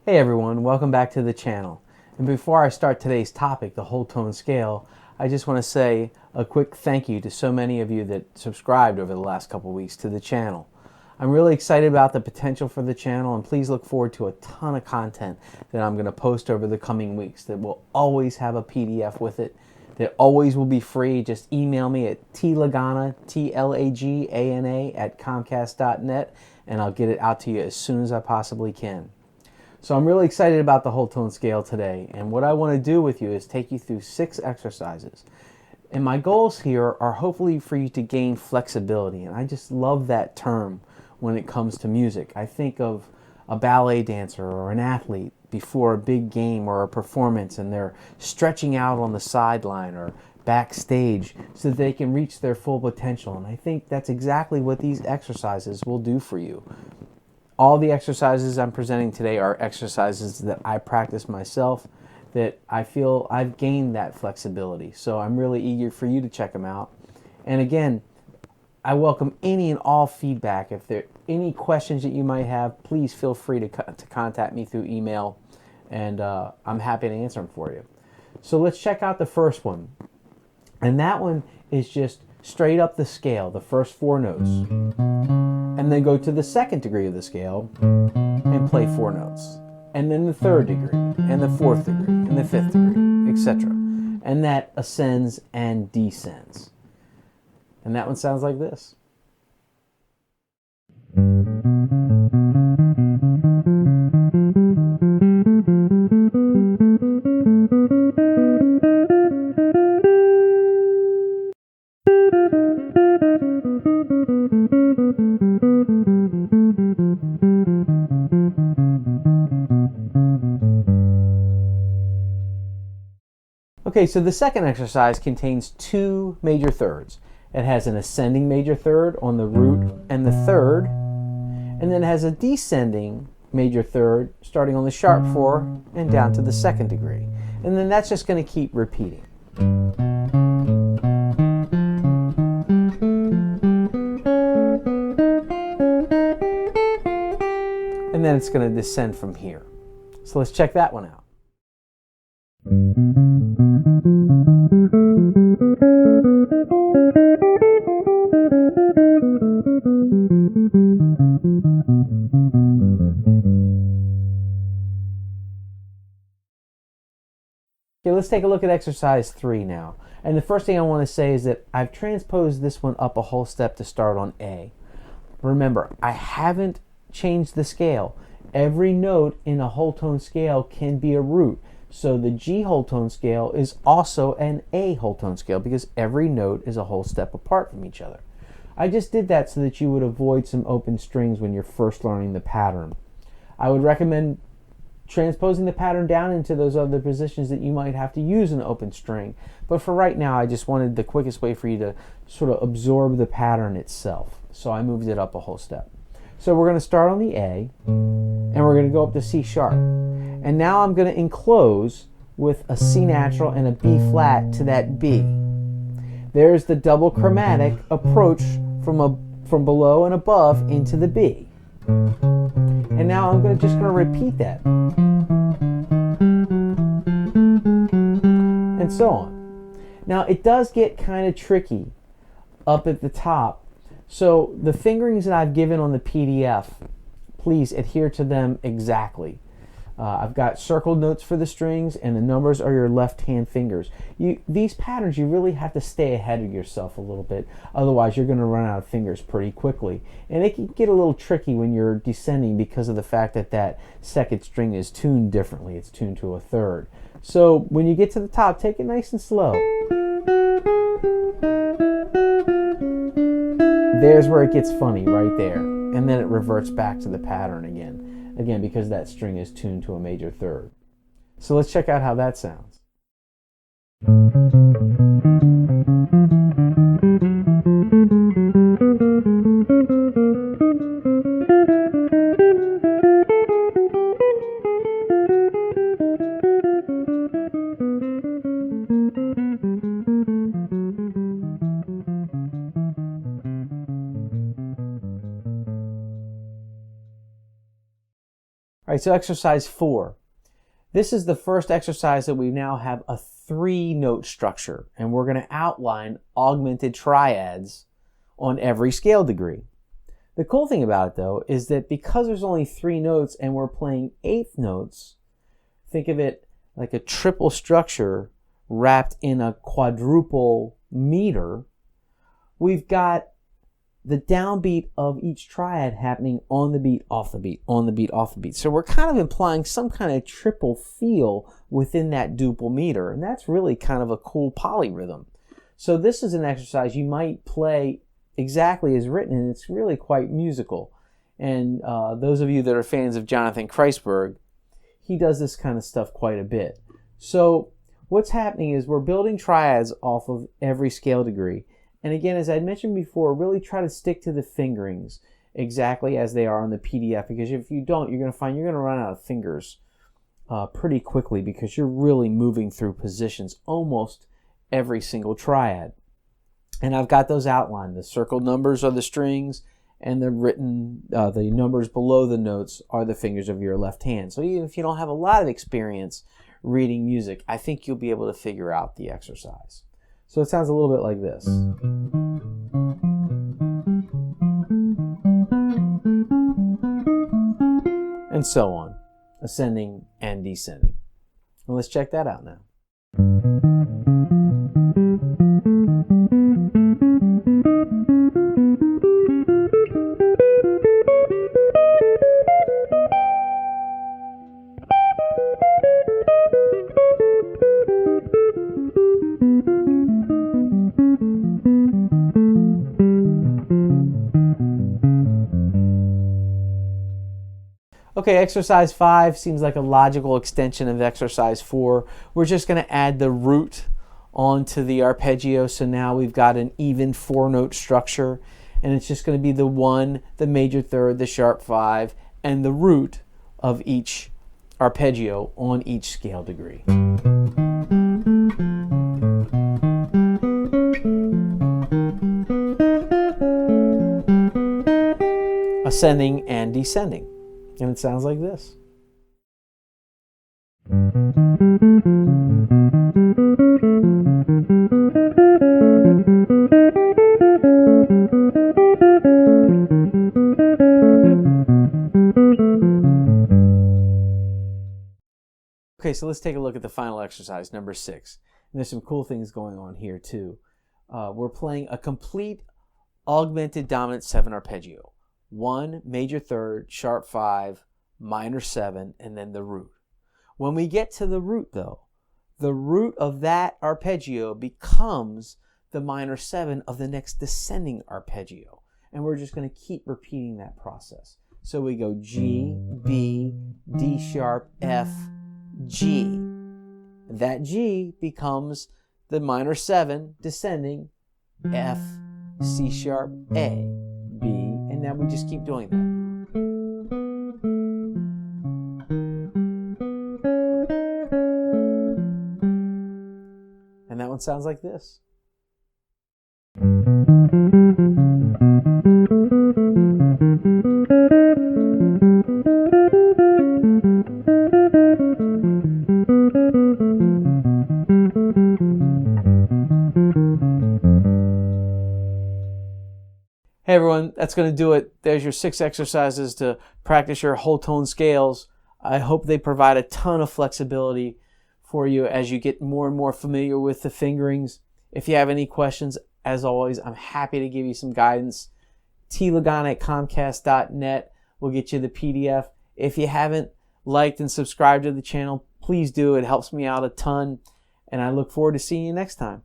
Hey everyone, welcome back to the channel. And before I start today's topic, the whole tone scale, I just want to say a quick thank you to so many of you that subscribed over the last couple weeks to the channel. I'm really excited about the potential for the channel, and please look forward to a ton of content that I'm going to post over the coming weeks that will always have a PDF with it, that always will be free. Just email me at tlagana, T-L-A-G-A-N-A at comcast.net, and I'll get it out to you as soon as I possibly can. So I'm really excited about the whole tone scale today, and what I want to do with you is take you through 6 exercises. And my goals here are hopefully for you to gain flexibility, and I just love that term when it comes to music. I think of a ballet dancer or an athlete before a big game or a performance, and they're stretching out on the sideline or backstage so that they can reach their full potential. And I think that's exactly what these exercises will do for you. All the exercises I'm presenting today are exercises that I practice myself, that I feel I've gained that flexibility. So I'm really eager for you to check them out. And again, I welcome any and all feedback. If there are any questions that you might have, please feel free to contact me through email, and I'm happy to answer them for you. So let's check out the first one. And that one is just straight up the scale, the first 4 notes. And then go to the second degree of the scale and play 4 notes. And then the third degree, and the fourth degree, and the fifth degree, etc. And that ascends and descends. And that one sounds like this. Okay, so the second exercise contains 2 major thirds. It has an ascending major third on the root and the third, and then it has a descending major third starting on the sharp 4 and down to the second degree. And then that's just going to keep repeating. And then it's going to descend from here. So let's check that one out. Okay, let's take a look at exercise 3 now. And the first thing I want to say is that I've transposed this one up a whole step to start on A. Remember, I haven't changed the scale. Every note in a whole tone scale can be a root. So the G whole tone scale is also an A whole tone scale because every note is a whole step apart from each other. I just did that so that you would avoid some open strings when you're first learning the pattern. I would recommend transposing the pattern down into those other positions that you might have to use an open string. But for right now, I just wanted the quickest way for you to sort of absorb the pattern itself. So I moved it up a whole step. So we're going to start on the A, and we're going to go up to C sharp. And now I'm going to enclose with a C natural and a B flat to that B. There's the double chromatic approach from below and above into the B. And now I'm just going to repeat that. And so on. Now it does get kind of tricky up at the top. So the fingerings that I've given on the PDF, please adhere to them exactly. I've got circled notes for the strings, and the numbers are your left-hand fingers. These patterns, you really have to stay ahead of yourself a little bit. Otherwise, you're going to run out of fingers pretty quickly. And it can get a little tricky when you're descending because of the fact that that second string is tuned differently. It's tuned to a third. So when you get to the top, take it nice and slow. There's where it gets funny, right there. And then it reverts back to the pattern again. Again, because that string is tuned to a major third. So let's check out how that sounds. All right, so exercise 4. This is the first exercise that we now have a 3-note structure, and we're going to outline augmented triads on every scale degree. The cool thing about it, though, is that because there's only 3 notes and we're playing 8th notes, think of it like a triple structure wrapped in a quadruple meter. We've got the downbeat of each triad happening on the beat, off the beat, on the beat, off the beat. So we're kind of implying some kind of triple feel within that duple meter, and that's really kind of a cool polyrhythm. So this is an exercise you might play exactly as written, and it's really quite musical. And those of you that are fans of Jonathan Kreisberg, he does this kind of stuff quite a bit. So what's happening is we're building triads off of every scale degree. And again, as I mentioned before, really try to stick to the fingerings exactly as they are on the PDF, because if you don't, you're going to find you're going to run out of fingers pretty quickly, because you're really moving through positions almost every single triad. And I've got those outlined. The circled numbers are the strings, and the written, the numbers below the notes are the fingers of your left hand. So even if you don't have a lot of experience reading music, I think you'll be able to figure out the exercise. So it sounds a little bit like this. And so on, ascending and descending. And let's check that out now. Okay, exercise 5 seems like a logical extension of exercise 4. We're just going to add the root onto the arpeggio, so now we've got an even 4-note structure, and it's just going to be the 1, the major third, the sharp 5, and the root of each arpeggio on each scale degree. Ascending and descending. And it sounds like this. Okay, so let's take a look at the final exercise, number 6. And there's some cool things going on here too. We're playing a complete augmented dominant 7 arpeggio. 1, major third, sharp 5, minor 7, and then the root. When we get to the root, though, the root of that arpeggio becomes the minor 7 of the next descending arpeggio. And we're just going to keep repeating that process. So we go G, B, D sharp, F, G. That G becomes the minor 7 descending, F, C sharp, A, B, and now we just keep doing that. And that one sounds like this. Hey everyone, that's going to do it. There's your 6 exercises to practice your whole tone scales. I hope they provide a ton of flexibility for you as you get more and more familiar with the fingerings. If you have any questions, as always, I'm happy to give you some guidance. tlagana@comcast.net will get you the PDF. If you haven't liked and subscribed to the channel, please do. It helps me out a ton, and I look forward to seeing you next time.